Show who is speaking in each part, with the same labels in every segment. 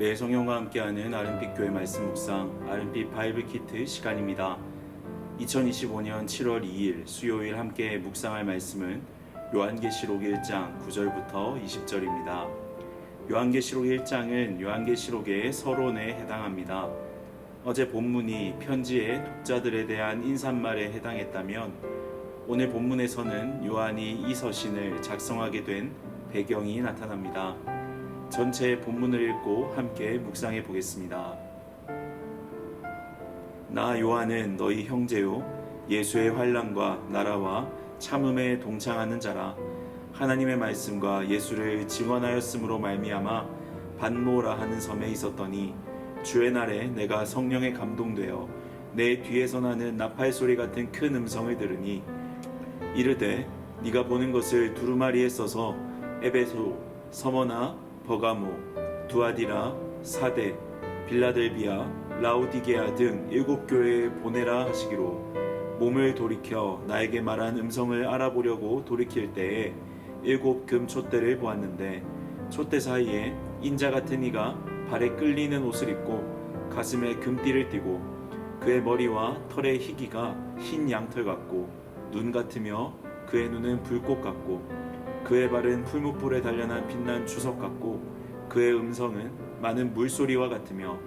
Speaker 1: 매 성령과 함께하는 RMP 교회 말씀 묵상 RMP 바이블 키트 시간입니다. 2025년 7월 2일 수요일 함께 묵상할 말씀은 요한계시록 1장 9절부터 20절입니다. 요한계시록 1장은 요한계시록의 서론에 해당합니다. 어제 본문이 편지의 독자들에 대한 인사말에 해당했다면 오늘 본문에서는 요한이 이 서신을 작성하게 된 배경이 나타납니다. 전체 본문을 읽고 함께 묵상해 보겠습니다. 나 요한은 너희 형제요 예수의 환난과 나라와 참음에 동창하는 자라. 하나님의 말씀과 예수를 증언하였으므로 말미암아 반모라 하는 섬에 있었더니 주의 날에 내가 성령에 감동되어 내 뒤에서 나는 나팔 소리 같은 큰 음성을 들으니 이르되 네가 보는 것을 두루마리에 써서 에베소, 서머나, 버가모, 두아디라, 사데, 빌라델비아, 라오디게아 등 7교회에 보내라 하시기로 몸을 돌이켜 나에게 말한 음성을 알아보려고 돌이킬 때에 7 금 촛대를 보았는데 촛대 사이에 인자 같은 이가 발에 끌리는 옷을 입고 가슴에 금띠를 띠고 그의 머리와 털의 희기가 흰 양털 같고 눈 같으며 그의 눈은 불꽃 같고 그의 발은 풀무불에 단련한 빛난 주석 같고 그의 음성은 많은 물소리와 같으며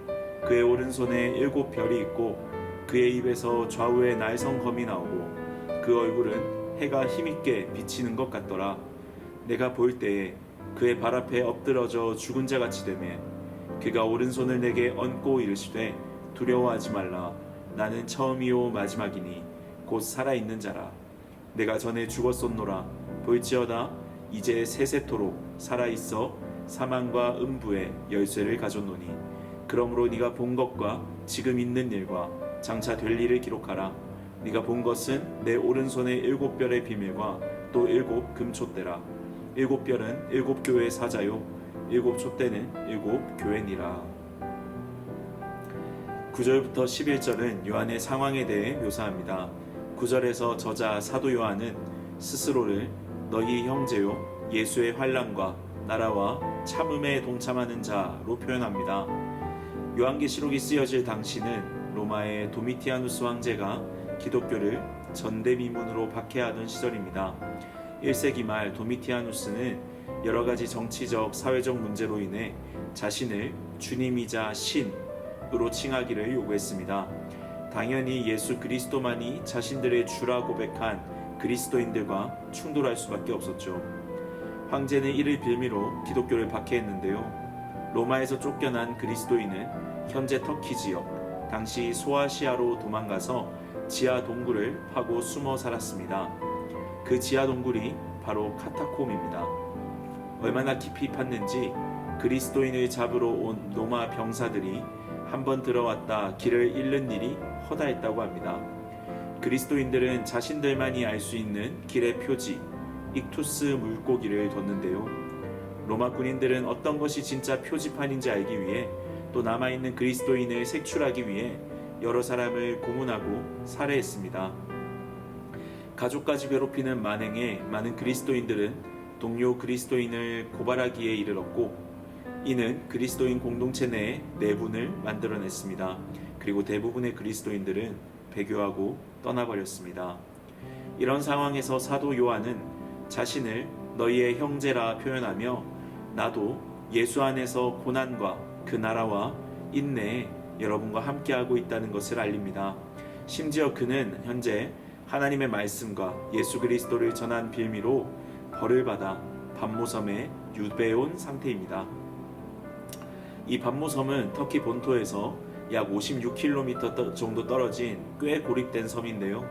Speaker 1: 그의 오른손에 7 별이 있고 그의 입에서 좌우에 날성검이 나오고 그 얼굴은 해가 힘있게 비치는 것 같더라. 내가 볼 때에 그의 발 앞에 엎드러져 죽은 자같이 되매 그가 오른손을 내게 얹고 이르시되 두려워하지 말라. 나는 처음이요 마지막이니 곧 살아있는 자라. 내가 전에 죽었었노라. 볼지어다 이제 세세토록 살아있어 사망과 음부의 열쇠를 가졌노니 그러므로 네가 본 것과 지금 있는 일과 장차 될 일을 기록하라. 네가 본 것은 내 오른손의 7 별의 비밀과 또 7 금촛대라. 7 별은 7 교회의 사자요 7 촛대는 7 교회니라. 9절부터 11절은 요한의 상황에 대해 묘사합니다. 9절에서 저자 사도 요한은 스스로를 너희 형제요 예수의 환난과 나라와 참음에 동참하는 자로 표현합니다. 요한계시록이 쓰여질 당시는 로마의 도미티아누스 황제가 기독교를 전대미문으로 박해하던 시절입니다. 1세기 말 도미티아누스는 여러가지 정치적, 사회적 문제로 인해 자신을 주님이자 신으로 칭하기를 요구했습니다. 당연히 예수 그리스도만이 자신들의 주라 고백한 그리스도인들과 충돌할 수밖에 없었죠. 황제는 이를 빌미로 기독교를 박해했는데요. 로마에서 쫓겨난 그리스도인은 현재 터키 지역, 당시 소아시아로 도망가서 지하 동굴을 파고 숨어 살았습니다. 그 지하 동굴이 바로 카타콤입니다. 얼마나 깊이 팠는지 그리스도인을 잡으러 온 로마 병사들이 한번 들어왔다 길을 잃는 일이 허다했다고 합니다. 그리스도인들은 자신들만이 알 수 있는 길의 표지, 익투스 물고기를 뒀는데요. 로마 군인들은 어떤 것이 진짜 표지판인지 알기 위해 또 남아있는 그리스도인을 색출하기 위해 여러 사람을 고문하고 살해했습니다. 가족까지 괴롭히는 만행에 많은 그리스도인들은 동료 그리스도인을 고발하기에 이르렀고 이는 그리스도인 공동체 내에 내분을 만들어냈습니다. 그리고 대부분의 그리스도인들은 배교하고 떠나버렸습니다. 이런 상황에서 사도 요한은 자신을 너희의 형제라 표현하며 나도 예수 안에서 고난과 그 나라와 인내에 여러분과 함께하고 있다는 것을 알립니다. 심지어 그는 현재 하나님의 말씀과 예수 그리스도를 전한 빌미로 벌을 받아 반모섬에 유배온 상태입니다. 이 반모섬은 터키 본토에서 약 56km 정도 떨어진 꽤 고립된 섬인데요.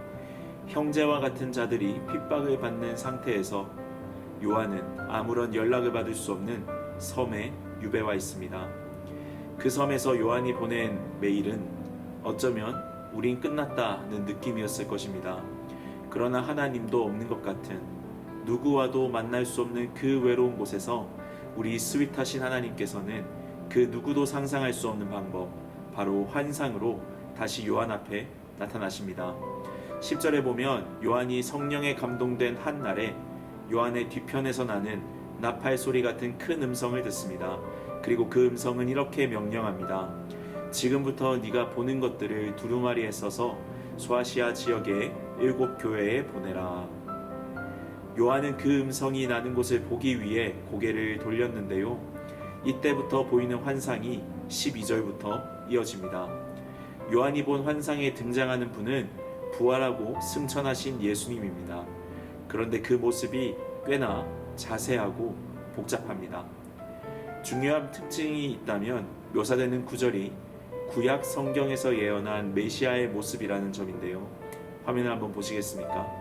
Speaker 1: 형제와 같은 자들이 핍박을 받는 상태에서 요한은 아무런 연락을 받을 수 없는 섬에 유배와 있습니다. 그 섬에서 요한이 보낸 메일은 어쩌면 우린 끝났다는 느낌이었을 것입니다. 그러나 하나님도 없는 것 같은 누구와도 만날 수 없는 그 외로운 곳에서 우리 스윗하신 하나님께서는 그 누구도 상상할 수 없는 방법, 바로 환상으로 다시 요한 앞에 나타나십니다. 10절에 보면 요한이 성령에 감동된 한 날에 요한의 뒤편에서 나는 나팔 소리 같은 큰 음성을 듣습니다. 그리고 그 음성은 이렇게 명령합니다. 지금부터 네가 보는 것들을 두루마리에 써서 소아시아 지역의 7 교회에 보내라. 요한은 그 음성이 나는 곳을 보기 위해 고개를 돌렸는데요. 이때부터 보이는 환상이 12절부터 이어집니다. 요한이 본 환상에 등장하는 분은 부활하고 승천하신 예수님입니다. 그런데 그 모습이 꽤나 자세하고 복잡합니다. 중요한 특징이 있다면 묘사되는 구절이 구약 성경에서 예언한 메시아의 모습이라는 점인데요. 화면을 한번 보시겠습니까?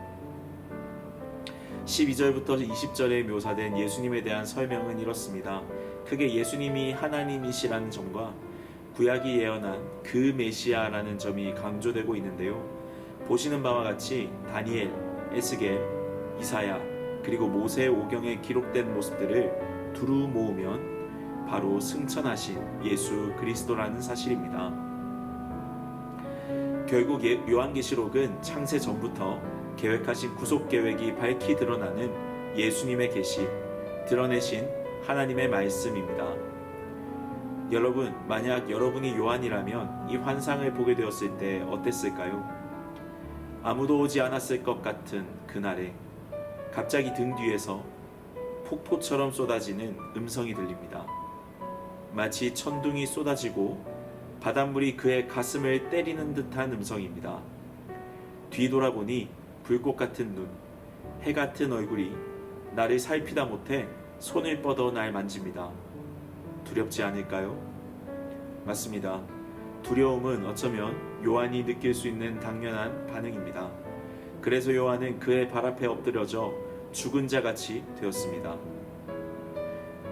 Speaker 1: 12절부터 20절에 묘사된 예수님에 대한 설명은 이렇습니다. 크게 예수님이 하나님이시라는 점과 구약이 예언한 그 메시아라는 점이 강조되고 있는데요. 보시는 바와 같이 다니엘, 에스겔, 이사야 그리고 모세 오경에 기록된 모습들을 두루 모으면 바로 승천하신 예수 그리스도라는 사실입니다. 결국 요한계시록은 창세 전부터 계획하신 구속 계획이 밝히 드러나는 예수님의 계시, 드러내신 하나님의 말씀입니다. 여러분, 만약 여러분이 요한이라면 이 환상을 보게 되었을 때 어땠을까요? 아무도 오지 않았을 것 같은 그날에 갑자기 등 뒤에서 폭포처럼 쏟아지는 음성이 들립니다. 마치 천둥이 쏟아지고 바닷물이 그의 가슴을 때리는 듯한 음성입니다. 뒤돌아보니 불꽃 같은 눈, 해 같은 얼굴이 나를 살피다 못해 손을 뻗어 날 만집니다. 두렵지 않을까요? 맞습니다. 두려움은 어쩌면 요한이 느낄 수 있는 당연한 반응입니다. 그래서 요한은 그의 발 앞에 엎드려져 죽은 자같이 되었습니다.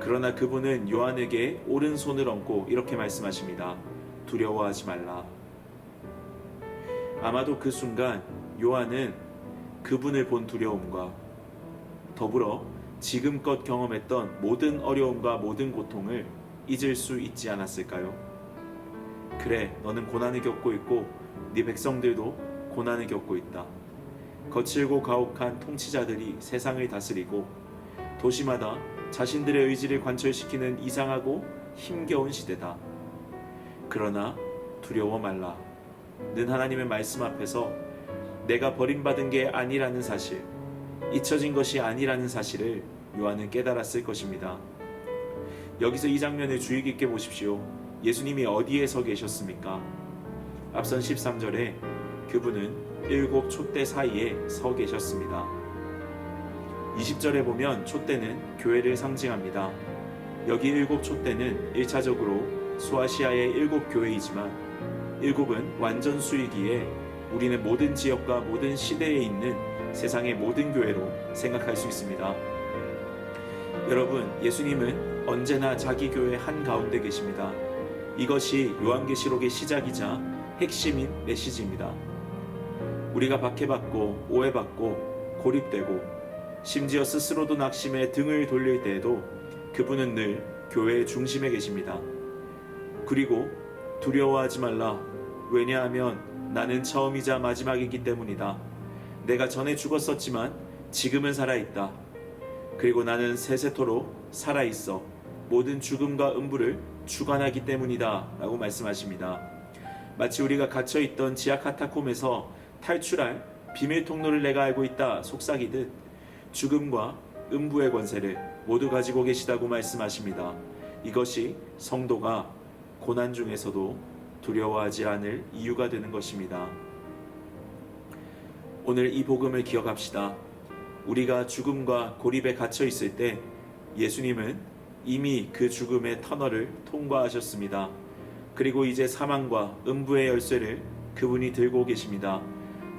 Speaker 1: 그러나 그분은 요한에게 오른손을 얹고 이렇게 말씀하십니다. 두려워하지 말라. 아마도 그 순간 요한은 그분을 본 두려움과 더불어 지금껏 경험했던 모든 어려움과 모든 고통을 잊을 수 있지 않았을까요? 그래, 너는 고난을 겪고 있고 네 백성들도 고난을 겪고 있다. 거칠고 가혹한 통치자들이 세상을 다스리고 도시마다 자신들의 의지를 관철시키는 이상하고 힘겨운 시대다. 그러나 두려워 말라. 는 하나님의 말씀 앞에서 내가 버림받은 게 아니라는 사실, 잊혀진 것이 아니라는 사실을 요한은 깨달았을 것입니다. 여기서 이 장면을 주의 깊게 보십시오. 예수님이 어디에 서 계셨습니까? 앞선 13절에 그분은 7 촛대 사이에 서 계셨습니다. 20절에 보면 촛대는 교회를 상징합니다. 여기 7 촛대는 1차적으로 소아시아의 7 교회이지만 7은 완전 수이기에 우리는 모든 지역과 모든 시대에 있는 세상의 모든 교회로 생각할 수 있습니다. 여러분, 예수님은 언제나 자기 교회 한가운데 계십니다. 이것이 요한계시록의 시작이자 핵심인 메시지입니다. 우리가 박해받고 오해받고 고립되고 심지어 스스로도 낙심해 등을 돌릴 때에도 그분은 늘 교회의 중심에 계십니다. 그리고 두려워하지 말라. 왜냐하면 나는 처음이자 마지막이기 때문이다. 내가 전에 죽었었지만 지금은 살아있다. 그리고 나는 세세토록 살아있어 모든 죽음과 음부를 주관하기 때문이다 라고 말씀하십니다. 마치 우리가 갇혀있던 지하 카타콤에서 탈출할 비밀 통로를 내가 알고 있다 속삭이듯 죽음과 음부의 권세를 모두 가지고 계시다고 말씀하십니다. 이것이 성도가 고난 중에서도 두려워하지 않을 이유가 되는 것입니다. 오늘 이 복음을 기억합시다. 우리가 죽음과 고립에 갇혀 있을 때 예수님은 이미 그 죽음의 터널을 통과하셨습니다. 그리고 이제 사망과 음부의 열쇠를 그분이 들고 계십니다.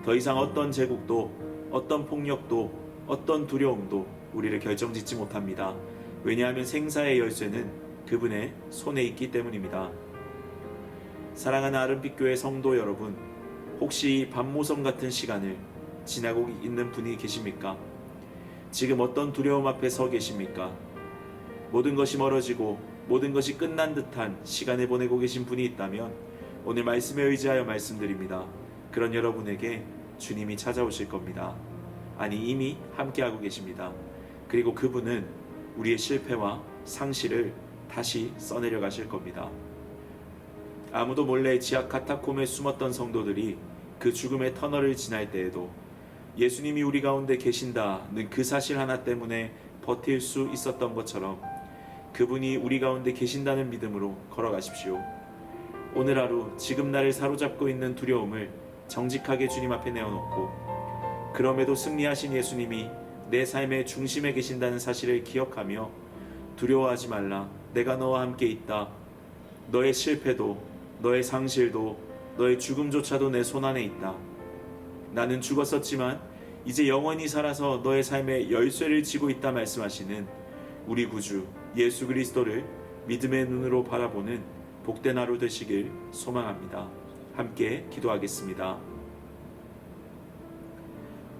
Speaker 1: 더 이상 어떤 제국도, 어떤 폭력도, 어떤 두려움도 우리를 결정짓지 못합니다. 왜냐하면 생사의 열쇠는 그분의 손에 있기 때문입니다. 사랑하는 아름빛교회 성도 여러분, 혹시 밤모섬 같은 시간을 지나고 있는 분이 계십니까? 지금 어떤 두려움 앞에 서 계십니까? 모든 것이 멀어지고 모든 것이 끝난 듯한 시간을 보내고 계신 분이 있다면 오늘 말씀에 의지하여 말씀드립니다. 그런 여러분에게 주님이 찾아오실 겁니다. 아니, 이미 함께하고 계십니다. 그리고 그분은 우리의 실패와 상실을 다시 써내려 가실 겁니다. 아무도 몰래 지하 카타콤에 숨었던 성도들이 그 죽음의 터널을 지날 때에도 예수님이 우리 가운데 계신다는 그 사실 하나 때문에 버틸 수 있었던 것처럼 그분이 우리 가운데 계신다는 믿음으로 걸어가십시오. 오늘 하루 지금 나를 사로잡고 있는 두려움을 정직하게 주님 앞에 내어놓고 그럼에도 승리하신 예수님이 내 삶의 중심에 계신다는 사실을 기억하며 두려워하지 말라. 내가 너와 함께 있다. 너의 실패도 너의 상실도 너의 죽음조차도 내 손안에 있다. 나는 죽었었지만 이제 영원히 살아서 너의 삶의 열쇠를 쥐고 있다 말씀하시는 우리 구주 예수 그리스도를 믿음의 눈으로 바라보는 복된 하루 되시길 소망합니다. 함께 기도하겠습니다.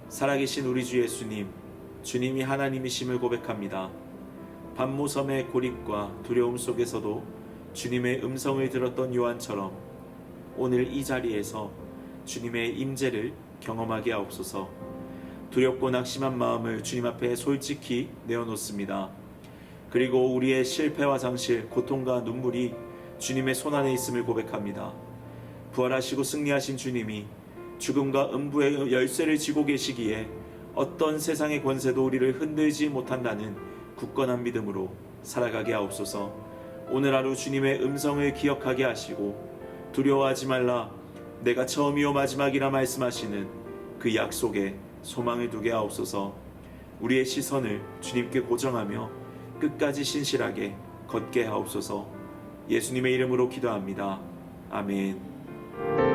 Speaker 1: 살아계신 우리 주 예수님, 주님이 하나님이심을 고백합니다. 밤모섬의 고립과 두려움 속에서도 주님의 음성을 들었던 요한처럼 오늘 이 자리에서 주님의 임재를 경험하게 하옵소서. 두렵고 낙심한 마음을 주님 앞에 솔직히 내어놓습니다. 그리고 우리의 실패와 상실, 고통과 눈물이 주님의 손안에 있음을 고백합니다. 부활하시고 승리하신 주님이 죽음과 음부의 열쇠를 쥐고 계시기에 어떤 세상의 권세도 우리를 흔들지 못한다는 굳건한 믿음으로 살아가게 하옵소서. 오늘 하루 주님의 음성을 기억하게 하시고 두려워하지 말라. 내가 처음이요 마지막이라 말씀하시는 그 약속에 소망을 두게 하옵소서. 우리의 시선을 주님께 고정하며 끝까지 신실하게 걷게 하옵소서. 예수님의 이름으로 기도합니다. 아멘.